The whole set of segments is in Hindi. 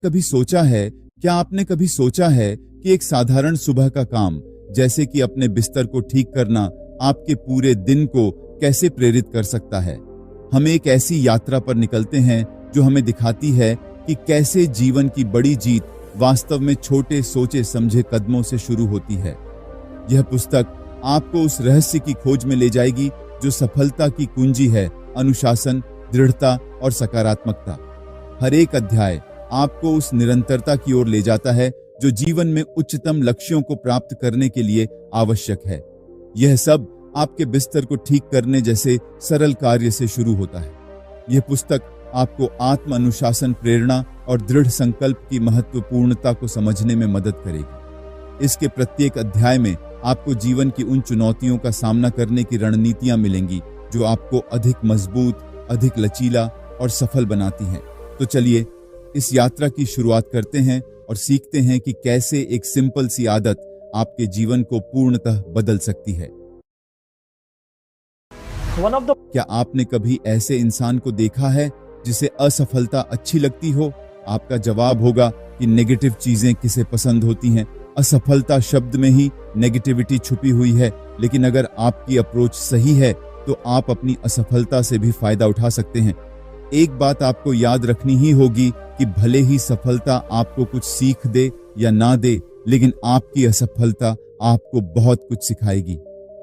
क्या आपने कभी सोचा है कि एक साधारण सुबह का काम, जैसे कि अपने बिस्तर को ठीक करना, आपके पूरे दिन को कैसे प्रेरित कर सकता है? हम एक ऐसी यात्रा पर निकलते हैं जो हमें दिखाती है कि कैसे जीवन की बड़ी जीत वास्तव में छोटे सोचे समझे कदमों से शुरू होती है। यह पुस्तक आपको उस रहस्य की खोज में ले जाएगी जो सफलता की कुंजी है: अनुशासन, दृढ़ता और सकारात्मकता। हर एक अध्याय आपको उस निरंतरता की ओर ले जाता है जो जीवन में उच्चतम लक्ष्यों को प्राप्त करने के लिए आवश्यक है। यह सब आपके बिस्तर को ठीक करने जैसे सरल कार्य से शुरू होता है। यह पुस्तक आपको आत्म अनुशासन, प्रेरणा और दृढ़ संकल्प की महत्वपूर्णता को समझने में मदद करेगी। इसके प्रत्येक अध्याय में आपको जीवन की उन चुनौतियों का सामना करने की रणनीतियां मिलेंगी जो आपको अधिक मजबूत, अधिक लचीला और सफल बनाती हैं। तो चलिए इस यात्रा की शुरुआत करते हैं और सीखते हैं कि कैसे एक सिंपल सी आदत आपके जीवन को पूर्णतः बदल सकती है। क्या आपने कभी ऐसे इंसान को देखा है जिसे असफलता अच्छी लगती हो? आपका जवाब होगा कि नेगेटिव चीजें किसे पसंद होती हैं। असफलता शब्द में ही नेगेटिविटी छुपी हुई है, लेकिन अगर आपकी अप्रोच सही है तो आप अपनी असफलता से भी फायदा उठा सकते हैं। एक बात आपको याद रखनी ही होगी कि भले ही सफलता आपको कुछ सीख दे या ना दे, लेकिन आपकी असफलता आपको बहुत कुछ सिखाएगी।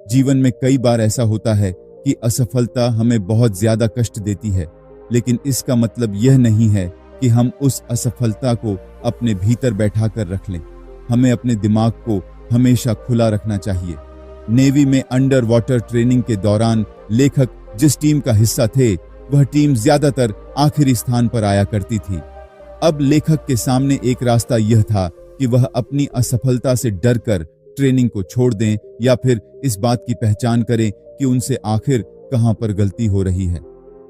जीवन में कई बार ऐसा होता है कि असफलता हमें बहुत ज्यादा कष्ट देती है, लेकिन इसका मतलब यह नहीं है कि हम उस असफलता को अपने भीतर बैठा कर रख लें। हमें अपने दिमाग को हमेशा खुला रखना चाहिए। नेवी में अंडर वाटर ट्रेनिंग के दौरान लेखक जिस टीम का हिस्सा थे, वह टीम ज्यादातर आखिरी स्थान पर आया करती थी। अब लेखक के सामने एक रास्ता यह था कि वह अपनी असफलता से डरकर ट्रेनिंग को छोड़ दें या फिर इस बात की पहचान करें कि उनसे आखिर कहां पर गलती हो रही है।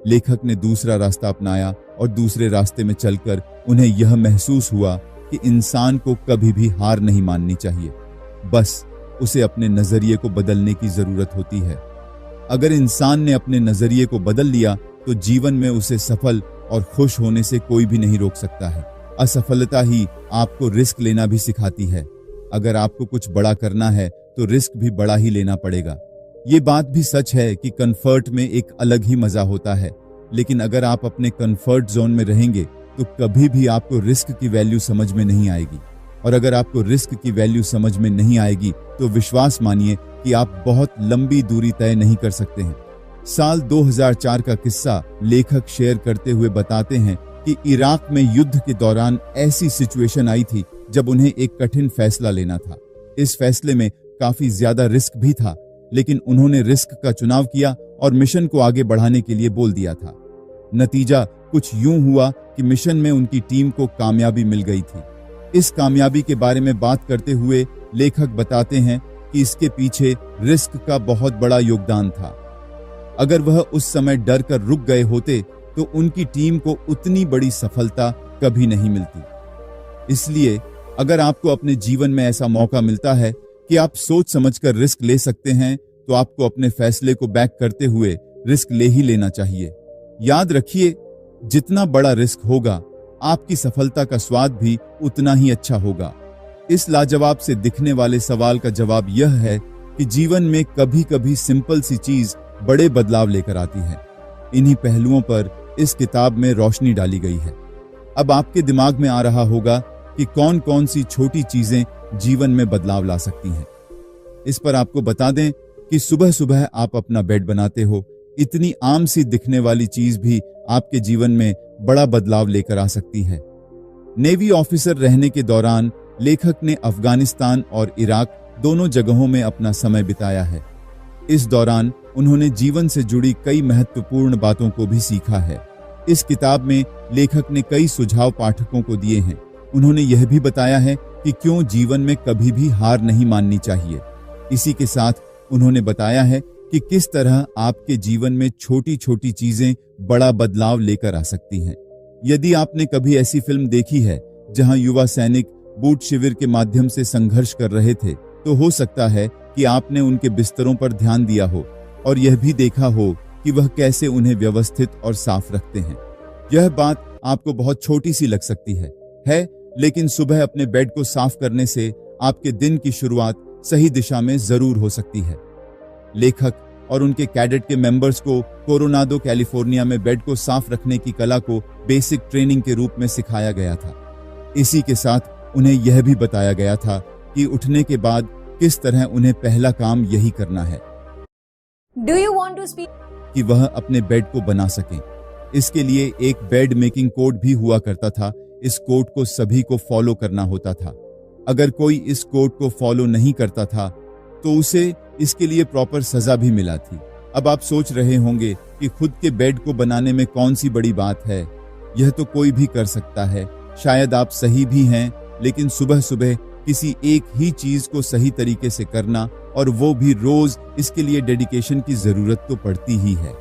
लेखक ने दूसरा रास्ता अपनाया और दूसरे रास्ते में चलकर उन्हें यह महसूस हुआ कि इंसान को कभी भी हार नहीं माननी चाहिए, बस उसे अपने नजरिए को बदलने की जरूरत होती है। अगर इंसान ने अपने नजरिए को बदल लिया तो जीवन में उसे सफल और खुश होने से कोई भी नहीं रोक सकता है। असफलता ही आपको रिस्क लेना भी सिखाती है। अगर आपको कुछ बड़ा करना है तो रिस्क भी बड़ा ही लेना पड़ेगा। ये बात भी सच है कि कंफर्ट में एक अलग ही मजा होता है, लेकिन अगर आप अपने कंफर्ट जोन में रहेंगे तो कभी भी आपको रिस्क की वैल्यू समझ में नहीं आएगी। और अगर आपको रिस्क की वैल्यू समझ में नहीं आएगी तो विश्वास मानिए कि आप बहुत लंबी दूरी तय नहीं कर सकते हैं। साल 2004 का किस्सा लेखक शेयर करते हुए बताते हैं कि इराक में युद्ध के दौरान ऐसी सिचुएशन आई थी जब उन्हें एक कठिन फैसला लेना था। इस फैसले में काफी ज्यादा रिस्क भी था, लेकिन उन्होंने रिस्क का चुनाव किया और मिशन को आगे बढ़ाने के लिए बोल दिया था। नतीजा कुछ यूं हुआ कि मिशन में उनकी टीम को कामयाबी मिल गई थी। इस कामयाबी के बारे में बात करते हुए लेखक बताते हैं कि इसके पीछे रिस्क का बहुत बड़ा योगदान था। अगर वह उस समय डर कर रुक गए होते तो उनकी टीम को उतनी बड़ी सफलता कभी नहीं मिलती। इसलिए अगर आपको अपने जीवन में ऐसा मौका मिलता है कि आप सोच समझकर रिस्क ले सकते हैं, तो आपको अपने फैसले को बैक करते हुए रिस्क ले ही लेना चाहिए। याद रखिए, जितना बड़ा रिस्क होगा, आपकी सफलता का स्वाद भी उतना ही अच्छा होगा। इस लाजवाब से दिखने वाले सवाल का जवाब यह है कि जीवन में कभी कभी सिंपल सी चीज बड़े बदलाव लेकर आती है। इन्हीं पहलुओं पर इस किताब में रोशनी डाली गई है। अब आपके दिमाग में आ रहा होगा कि कौन कौन सी छोटी चीजें जीवन में बदलाव ला सकती हैं। इस पर आपको बता दें कि सुबह सुबह आप अपना बेड बनाते हो। इतनी आम सी दिखने वाली चीज भी आपके जीवन में बड़ा बदलाव लेकर आ सकती है। नेवी ऑफिसर रहने के दौरान लेखक ने अफगानिस्तान और इराक दोनों जगहों में अपना समय बिताया है। इस दौरान उन्होंने जीवन से जुड़ी कई महत्वपूर्ण बातों को भी सीखा है। इस किताब में लेखक ने कई सुझाव पाठकों को दिए हैं। उन्होंने यह भी बताया है कि क्यों जीवन में कभी भी हार नहीं माननी चाहिए। इसी के साथ उन्होंने बताया है कि किस तरह आपके जीवन में छोटी छोटी चीजें बड़ा बदलाव लेकर आ सकती हैं। यदि आपने कभी ऐसी फिल्म देखी है जहां युवा सैनिक बूट शिविर के माध्यम से संघर्ष कर रहे थे, तो हो सकता है कि आपने उनके बिस्तरों पर ध्यान दिया हो और यह भी देखा हो कि वह कैसे उन्हें व्यवस्थित और साफ रखते हैं। यह बात आपको बहुत छोटी सी लग सकती है है, लेकिन सुबह अपने बेड को साफ करने से आपके दिन की शुरुआत सही दिशा में जरूर हो सकती है। लेखक और उनके कैडेट के मेंबर्स को कोरोनाडो कैलिफोर्निया में बेड को साफ रखने की कला को बेसिक ट्रेनिंग के रूप में सिखाया गया था। इसी के साथ उन्हें यह भी बताया गया था कि उठने के बाद किस तरह उन्हें पहला काम यही करना है। Do you want to speak? कि वह अपने बेड को बना सकें। इसके लिए एक बेड मेकिंग कोड भी हुआ करता था। इस कोड को सभी को फॉलो करना होता था। अगर कोई इस कोड को फॉलो नहीं करता था तो उसे इसके लिए प्रॉपर सजा भी मिला थी। अब आप सोच रहे होंगे कि खुद के बेड को बनाने में कौन सी बड़ी बात है, यह तो कोई भी कर सकता है। शायद आप सही भी हैं, लेकिन सुबह सुबह किसी एक ही चीज को सही तरीके से करना, और वो भी रोज, इसके लिए डेडिकेशन की जरूरत तो पड़ती ही है।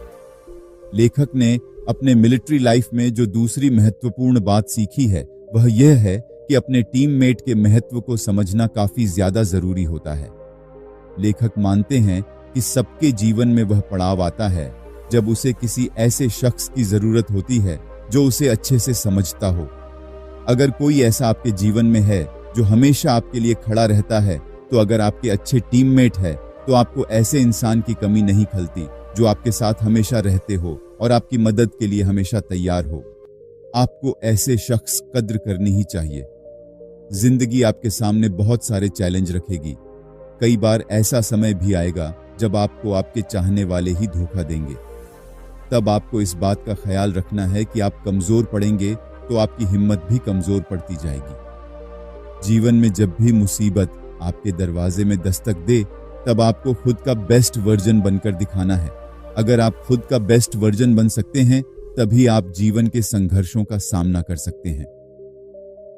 लेखक ने अपने मिलिट्री लाइफ में जो दूसरी महत्वपूर्ण बात सीखी है वह यह है कि अपने टीममेट के महत्व को समझना काफी ज्यादा जरूरी होता है। लेखक मानते हैं कि सबके जीवन में वह पड़ाव आता है जब उसे किसी ऐसे शख्स की जरूरत होती है जो उसे अच्छे से समझता हो। अगर कोई ऐसा आपके जीवन में है जो हमेशा आपके लिए खड़ा रहता है, तो अगर आपके अच्छे टीममेट है तो आपको ऐसे इंसान की कमी नहीं खलती जो आपके साथ हमेशा रहते हो और आपकी मदद के लिए हमेशा तैयार हो। आपको ऐसे शख्स कद्र करनी ही चाहिए। जिंदगी आपके सामने बहुत सारे चैलेंज रखेगी। कई बार ऐसा समय भी आएगा जब आपको आपके चाहने वाले ही धोखा देंगे। तब आपको इस बात का ख्याल रखना है कि आप कमजोर पड़ेंगे तो आपकी हिम्मत भी कमजोर पड़ती जाएगी। जीवन में जब भी मुसीबत आपके दरवाजे में दस्तक दे, तब आपको खुद का बेस्ट वर्जन बनकर दिखाना है। अगर आप खुद का बेस्ट वर्जन बन सकते हैं, तभी आप जीवन के संघर्षों का सामना कर सकते हैं।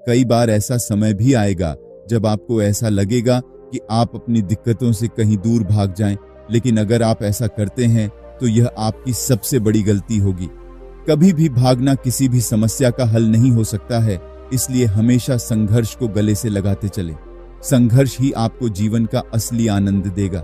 कई बार ऐसा समय भी आएगा जब आपको ऐसा लगेगा कि आप अपनी दिक्कतों से कहीं दूर भाग जाएं, लेकिन अगर आप ऐसा करते हैं तो यह आपकी सबसे बड़ी गलती होगी। कभी भी भागना किसी भी समस्या का हल नहीं हो सकता है, इसलिए हमेशा संघर्ष को गले से लगाते चलें। संघर्ष ही आपको जीवन का असली आनंद देगा।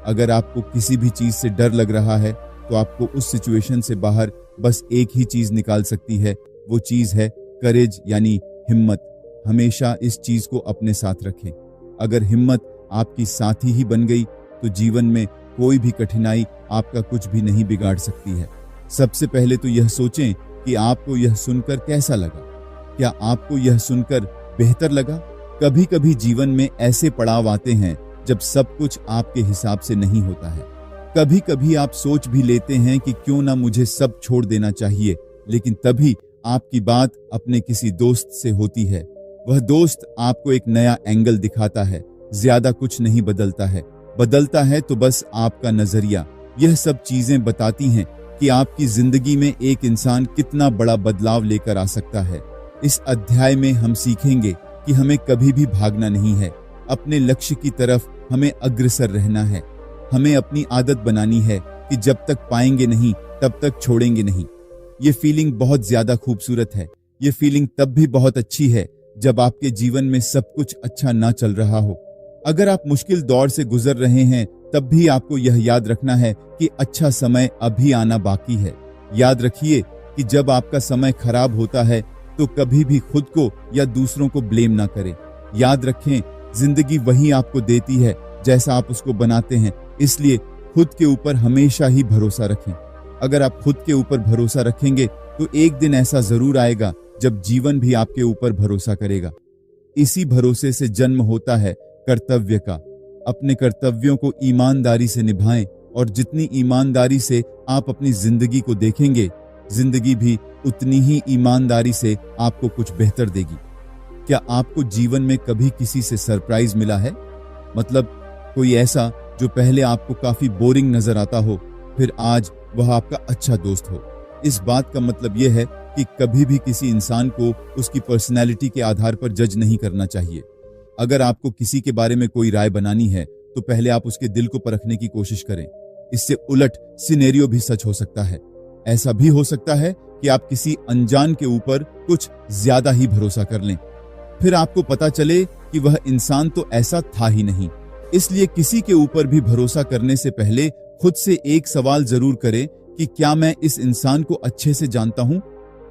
अगर आपको किसी भी चीज से डर लग रहा है तो आपको उस सिचुएशन से बाहर बस एक ही चीज निकाल सकती है। वो चीज है करेज, यानी हिम्मत। हमेशा इस चीज को अपने साथ रखें। अगर हिम्मत आपकी साथी ही बन गई तो जीवन में कोई भी कठिनाई आपका कुछ भी नहीं बिगाड़ सकती है। सबसे पहले तो यह सोचें कि आपको यह सुनकर कैसा लगा। क्या आपको यह सुनकर बेहतर लगा? कभी कभी जीवन में ऐसे पड़ाव आते हैं जब सब कुछ आपके हिसाब से नहीं होता है। कभी कभी आप सोच भी लेते हैं कि क्यों ना मुझे सब छोड़ देना चाहिए, लेकिन तभी आपकी बात अपने किसी दोस्त से होती है। वह दोस्त आपको एक नया एंगल दिखाता है। ज्यादा कुछ नहीं बदलता है, बदलता है तो बस आपका नजरिया। यह सब चीजें बताती हैं कि आपकी जिंदगी में एक इंसान कितना बड़ा बदलाव लेकर आ सकता है। इस अध्याय में हम सीखेंगे कि हमें कभी भी भागना नहीं है। अपने लक्ष्य की तरफ हमें अग्रसर रहना है। हमें अपनी आदत बनानी है कि जब तक पाएंगे नहीं तब तक छोड़ेंगे नहीं। ये फीलिंग बहुत ज्यादा खूबसूरत है। ये फीलिंग तब भी बहुत अच्छी है जब आपके जीवन में सब कुछ अच्छा ना चल रहा हो। अगर आप मुश्किल दौर से गुजर रहे हैं, तब भी आपको यह याद रखना है कि अच्छा समय अभी आना बाकी है। याद रखिए कि जब आपका समय खराब होता है तो कभी भी खुद को या दूसरों को ब्लेम ना करें। याद रखें, जिंदगी वही आपको देती है जैसा आप उसको बनाते हैं, इसलिए खुद के ऊपर हमेशा ही भरोसा रखें। अगर आप खुद के ऊपर भरोसा रखेंगे तो एक दिन ऐसा जरूर आएगा जब जीवन भी आपके ऊपर भरोसा करेगा। इसी भरोसे से जन्म होता है कर्तव्य का। अपने कर्तव्यों को ईमानदारी से निभाएं, और जितनी ईमानदारी से आप अपनी जिंदगी को देखेंगे, जिंदगी भी उतनी ही ईमानदारी से आपको कुछ बेहतर देगी। क्या आपको जीवन में कभी किसी से सरप्राइज मिला है? मतलब कोई ऐसा जो पहले आपको काफी बोरिंग नजर आता हो, फिर आज वह आपका अच्छा दोस्त हो। इस बात का मतलब यह है कि कभी भी किसी इंसान को उसकी पर्सनैलिटी के आधार पर जज नहीं करना चाहिए। अगर आपको किसी के बारे में कोई राय बनानी है तो पहले आप उसके दिल को परखने की कोशिश करें। इससे उलट सिनेरियो भी सच हो सकता है। ऐसा भी हो सकता है कि आप किसी अनजान के ऊपर कुछ ज्यादा ही भरोसा कर लें, फिर आपको पता चले कि वह इंसान तो ऐसा था ही नहीं। इसलिए किसी के ऊपर भी भरोसा करने से पहले खुद से एक सवाल जरूर करें कि क्या मैं इस इंसान को अच्छे से जानता हूं?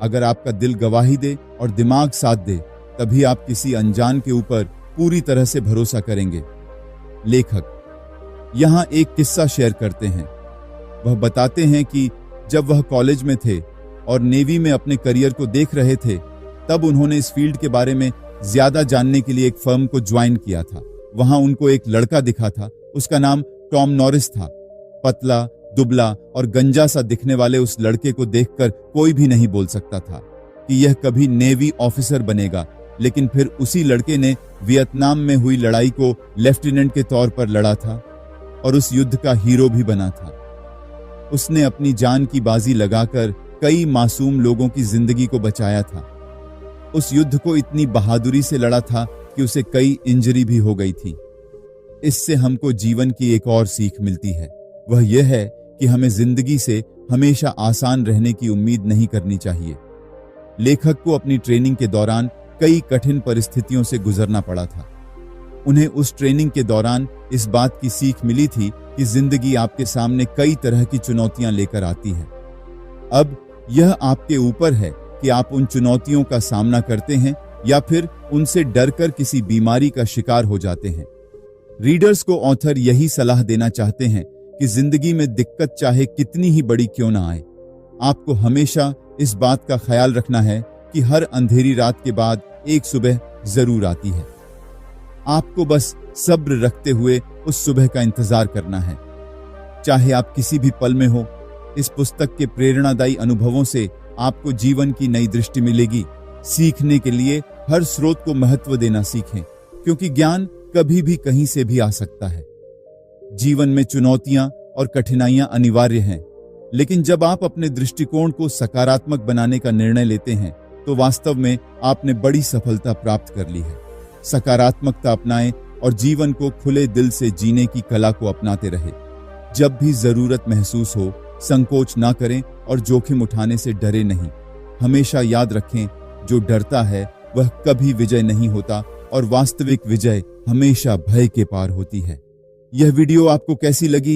अगर आपका दिल गवाही दे और दिमाग साथ दे तभी आप किसी अनजान के ऊपर पूरी तरह से भरोसा करेंगे। लेखक यहाँ एक किस्सा शेयर करते हैं। वह बताते हैं कि जब वह कॉलेज में थे और नेवी में अपने करियर को देख रहे थे, तब उन्होंने इस फील्ड के बारे में ज्यादा जानने के लिए एक फर्म को ज्वाइन किया था। वहां उनको एक लड़का दिखा था। उसका नाम टॉम नॉरिस था। पतला, दुबला और गंजा सा दिखने वाले उस लड़के को देखकर कोई भी नहीं बोल सकता था कि यह कभी नेवी ऑफिसर बनेगा। लेकिन फिर उसी लड़के ने वियतनाम में हुई लड़ाई को लेफ्टिनेंट के तौर पर लड़ा था और उस युद्ध का हीरो भी बना था। उसने अपनी जान की बाजी लगाकर कई मासूम लोगों की जिंदगी को बचाया था। उस युद्ध को इतनी बहादुरी से लड़ा था कि उसे कई इंजरी भी हो गई थी। इससे हमको जीवन की एक और सीख मिलती है। वह यह है कि हमें जिंदगी से हमेशा आसान रहने की उम्मीद नहीं करनी चाहिए। लेखक को अपनी ट्रेनिंग के दौरान कई कठिन परिस्थितियों से गुजरना पड़ा था। उन्हें उस ट्रेनिंग के दौरान इस बात की सीख मिली थी कि जिंदगी आपके सामने कई तरह की चुनौतियां लेकर आती है। अब यह आपके ऊपर है कि आप उन चुनौतियों का सामना करते हैं या फिर उनसे डरकर किसी बीमारी का शिकार हो जाते हैं। रीडर्स को ऑथर यही सलाह देना चाहते हैं कि जिंदगी में दिक्कत चाहे कितनी ही बड़ी क्यों ना आए, आपको हमेशा इस बात का ख्याल रखना है कि हर अंधेरी रात के बाद एक सुबह जरूर आती है। आपको बस सब्र रखते हुए उस सुबह का इंतजार करना है, चाहे आप किसी भी पल में हो। इस पुस्तक के प्रेरणादायी अनुभवों से आपको जीवन की नई दृष्टि मिलेगी। सीखने के लिए हर स्रोत को महत्व देना सीखें, क्योंकि ज्ञान कभी भी कहीं से भी आ सकता है। जीवन में चुनौतियां और कठिनाइयां अनिवार्य हैं, लेकिन जब आप अपने दृष्टिकोण को सकारात्मक बनाने का निर्णय लेते हैं तो वास्तव में आपने बड़ी सफलता प्राप्त कर ली है। सकारात्मकता अपनाएं और जीवन को खुले दिल से जीने की कला को अपनाते रहें। जब भी जरूरत महसूस हो, संकोच ना करें और जोखिम उठाने से डरे नहीं। हमेशा याद रखें, जो डरता है वह कभी विजय नहीं होता और वास्तविक विजय हमेशा भय के पार होती है। यह वीडियो आपको कैसी लगी